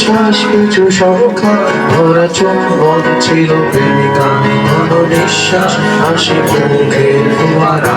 নিঃশ্বাস পিছু সংখ্যা ভরা চুম্বন ছিল প্রেমিকা ঘন নিঃশ্বাস হাসি মুখের ফোয়ারা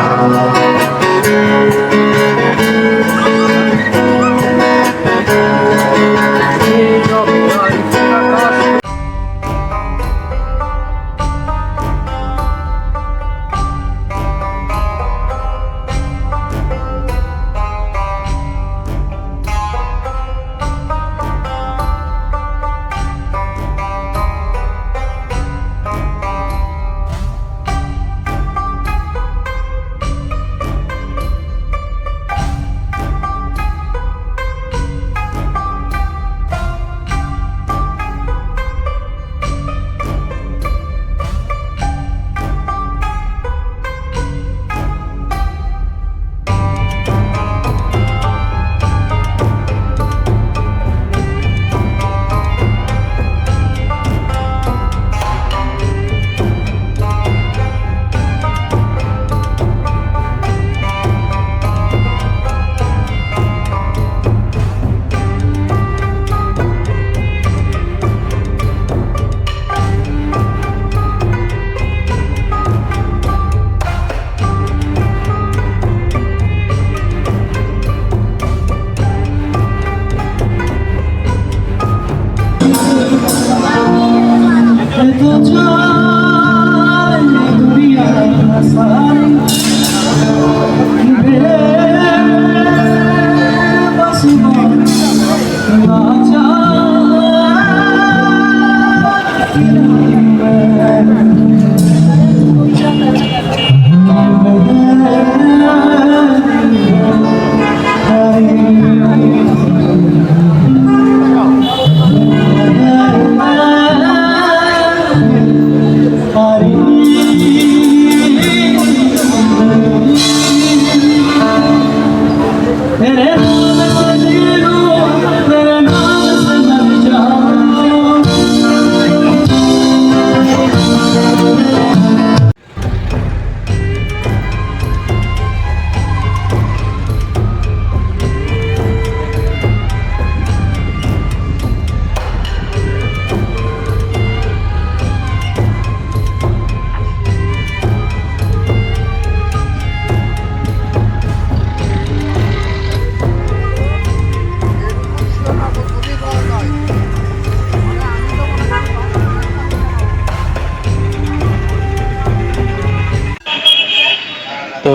তো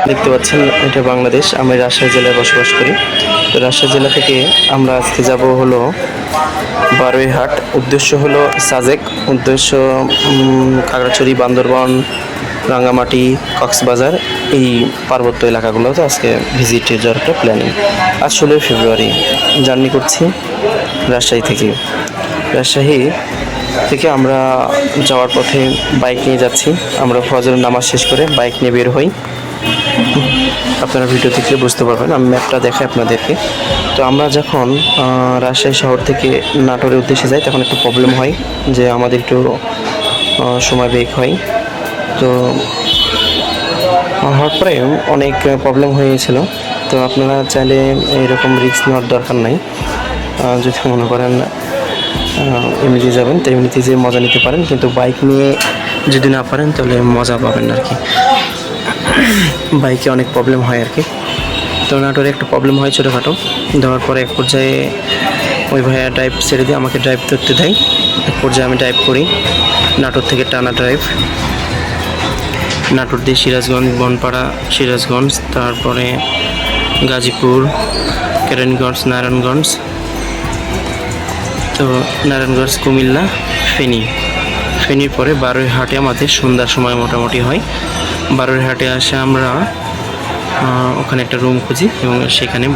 দেখতে পাচ্ছেন এটা বাংলাদেশ, আমি রাজশাহী জেলায় বসবাস করি। তো রাজশাহী জেলা থেকে আমরা আজকে যাব হলো বারুইহাট, উদ্দেশ্য হলো সাজেক, উদ্দেশ্য খাগড়াছড়ি, বান্দরবান, রাঙ্গামাটি, কক্সবাজার এই পার্বত্য এলাকাগুলোতে আজকে ভিজিটে যাওয়ার একটা প্ল্যানিং। আজ 16 ফেব্রুয়ারি জার্নি করছি রাজশাহী থেকে। রাজশাহী থেকে আমরা যাওয়ার পথে বাইক নিয়ে যাচ্ছি। আমরা ফজরের নামাজ শেষ করে বাইক নিয়ে বের হই। আপনারা ভিডিও দেখলে বুঝতে পারবেন, আমি ম্যাপটা দেখাই আপনাদেরকে। তো আমরা যখন রাজশাহী শহর থেকে নাটোরের উদ্দেশ্যে যাই তখন একটু প্রবলেম হয় যে আমাদের একটু সময় বেগ হয়। তো হওয়ার পরে অনেক প্রবলেম হয়েছিল। তো আপনারা চাইলে এরকম রিস্ক নেওয়ার দরকার নাই। যদি মনে করেন এমনিতে যাবেন তো এমনিতে যে মজা নিতে পারেন, কিন্তু বাইক নিয়ে যদি না পারেন তাহলে মজা পাবেন না আর কি। বাইকে অনেক প্রবলেম হয় আর কি। তো নাটোরে একটা প্রবলেম হয় ছোটোখাটো, দেওয়ার পরে এক পর্যায়ে ওই ভাইয়া ড্রাইভ ছেড়ে দিয়ে আমাকে ড্রাইভ করতে দেয়। এক পর্যায়ে আমি ড্রাইভ করি, নাটোর থেকে টানা ড্রাইভ, নাটোর দিয়ে সিরাজগঞ্জ, বনপাড়া, সিরাজগঞ্জ, তারপরে গাজীপুর, কেরানীগঞ্জ, নারায়ণগঞ্জ, তো নারায়ণগঞ্জ, কুমিল্লা, ফেনীর পরে বারুইহাটে আমাদের সন্ধ্যার সময় মোটামুটি হয়। বারুইহাটে আসে আমরা ওখানে একটা রুম খুঁজি এবং সেখানে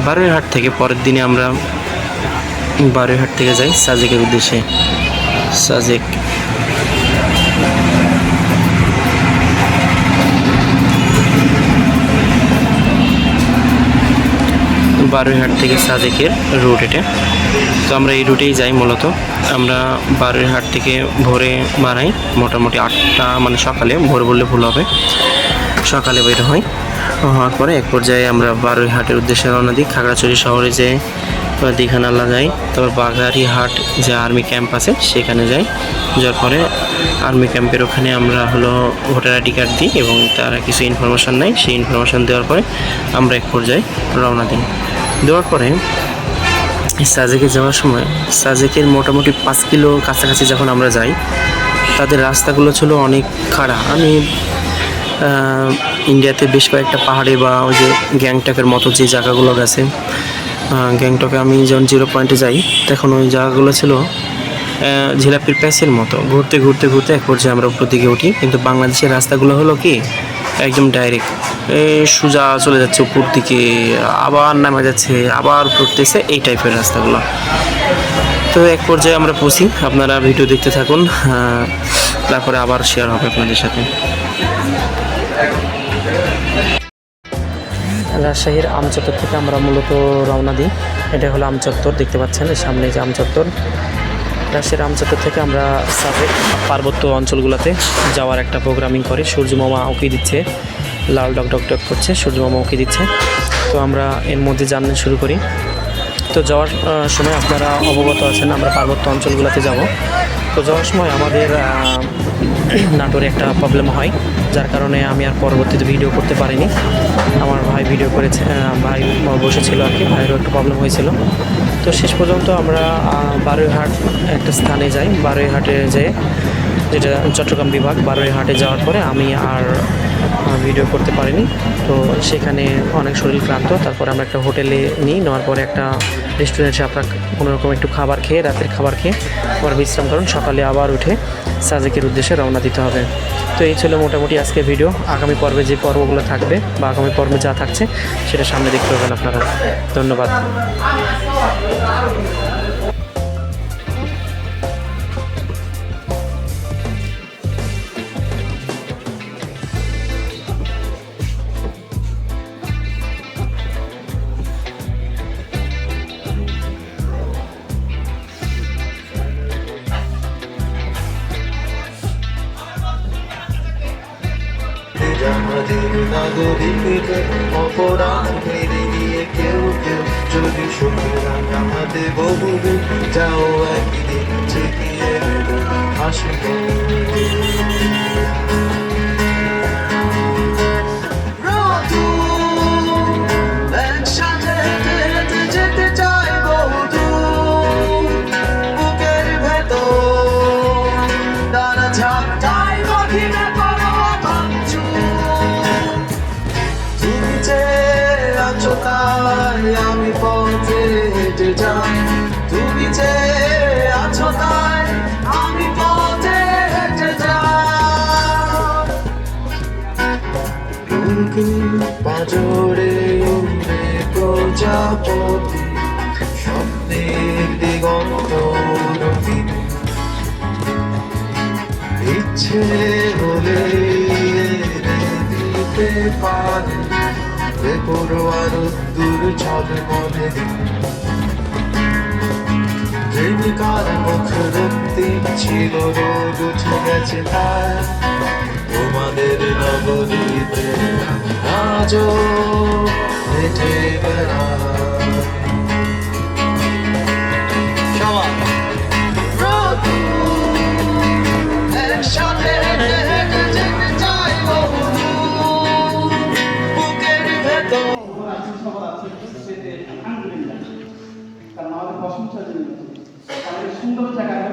বারুইহাট থেকে পরের দিনে আমরা বারুইহাট থেকে যাই সাজেকের উদ্দেশ্যে। সাজেক বারুইহাট থেকে সাজেকের রুট এটা। তো আমরা এই রুটেই যাই মূলত। আমরা বারুইহাট থেকে ভোরে বাড়াই, মোটামুটি 8টা, মানে সকালে, ভোর বললে ভুল হবে, সকালে বের হয়। হওয়ার পরে এক পর্যায়ে আমরা বারুইহাটের উদ্দেশ্যে রওনা দিই। খাগড়াছড়ি শহরে যে দীঘা নালা যাই, তারপর বাঘারিহাট যে আর্মি ক্যাম্প আছে সেখানে যাই। যাওয়ার পরে আর্মি ক্যাম্পের ওখানে আমরা হলো ভোটার আইডি কার্ড দিই এবং তারা কিছু ইনফরমেশান নেয়। সেই ইনফরমেশান দেওয়ার পরে আমরা এক পর্যায়ে রওনা দিই। দেওয়ার পরে সাজেকে যাওয়ার সময় সাজেকের মোটামুটি 5 কিলো কাছাকাছি যখন আমরা যাই, তাদের রাস্তাগুলো ছিল অনেক খাড়া। আমি ইন্ডিয়াতে বেশ কয়েকটা পাহাড়ে বা ওই যে গ্যাংটকের মতো যে জায়গাগুলো গেছে, গ্যাংটকে আমি যখন 0 পয়েন্টে যাই তখন ওই জায়গাগুলো ছিল ঝিলাপির প্যাচের মতো। ঘুরতে ঘুরতে ঘুরতে এক পর্যায়ে আমরা উপর দিকে উঠি। কিন্তু বাংলাদেশের রাস্তাগুলো হলো কি একদম ডাইরেক্ট, সোজা চলে যাচ্ছে উপর দিকে, আবার নামে যাচ্ছে, আবার পড়তেছে, এই টাইপের রাস্তাগুলো। তো এক পর্যায়ে আমরা পৌঁছি। আপনারা ভিডিও দেখতে থাকুন, তারপরে আবার শেয়ার হবে আপনাদের সাথে। রাজশাহীর আমচত্বর থেকে আমরা মূলত রওনা দিই। এটা হলো আমচত্বর, দেখতে পাচ্ছেন সামনে যে আমচত্বর। রাজশাহীর আমচত্বর থেকে আমরা সাজেক পার্বত্য অঞ্চলগুলোতে যাওয়ার একটা প্রোগ্রামিং করি। সূর্যমামা উঁকি দিচ্ছে, লাল ডক ডক ডক করছে, সূর্যমামা উঁকি দিচ্ছে। তো আমরা এর মধ্যে জার্নি শুরু করি। তো যাওয়ার সময় আপনারা অবগত আছেন আমরা পার্বত্য অঞ্চলগুলোতে যাব। তো যাওয়ার সময় আমাদের নাটোরে একটা প্রবলেম হয়, যার কারণে আমি আর পরবর্তীতে ভিডিও করতে পারিনি। আমার ভাই ভিডিও করেছে, ভাই বসেছিল আর কি, ভাইয়েরও একটু প্রবলেম হয়েছিল। তো শেষ পর্যন্ত আমরা বারুইহাট একটা স্থানে যাই। বারুইহাটে যেয়ে, যেটা চট্টগ্রাম বিভাগ, বারুইহাটে যাওয়ার পরে আমি আর ভিডিও করতে পারিনি। তো সেখানে অনেক শরীর ক্লান্ত। তারপরে আমরা একটা হোটেলে নেওয়ার পরে একটা রেস্টুরেন্টে আপনার কোনোরকম একটু খাবার খেয়ে, রাতের খাবার খেয়ে আবার বিশ্রাম করুন। সকালে আবার উঠে সাজেকের উদ্দেশ্যে রওনা দিতে হবে। তো এই ছিল মোটামুটি আজকে ভিডিও। আগামী পর্বে যে পর্বগুলো থাকবে বা আগামী পর্বে যা থাকছে সেটা সামনে দেখতে পাবেন আপনারা। ধন্যবাদ। আমাদের নাগরিকদের অপরাধ মেরে নিয়ে কেউ কেউ যদি সুখে রাঙাতে বহুদূর যাও একদিন ছিটিয়ে দেব আসবে। একসাথে হেঁটে হেঁটে যেতে চাই বহুদূর, বুকের ভেতর ডানা ঝাপটাই পাখি না করো ভাঙচুর। তুমি যে আছো তাই আমি পথে হেঁটে যাই, তুমি যে আছো তাই আমি পথে হেঁটে যাই। পাঁজরে উঠবে প্রজাপতি, স্বপ্নের দিগন্ত রঙিন। ইচ্ছে হলে দিতে পারে বেপরোয়া রোদ্দুর ঝলমলে দিন। প্রেমিকার মুখ রক্তিম ছিল, রোদ উঠে গেছে তার তোমাদের নগরীতে আজও হেঁটে বেড়ায়। একসাথে হেঁটে হেঁটে যেতে চাই বহুদূর, বুকের ভেতর। আলহামদুলিল্লাহ, কারণ আমাদের প্রশংসা জন্য আমাদের সুন্দর জায়গায়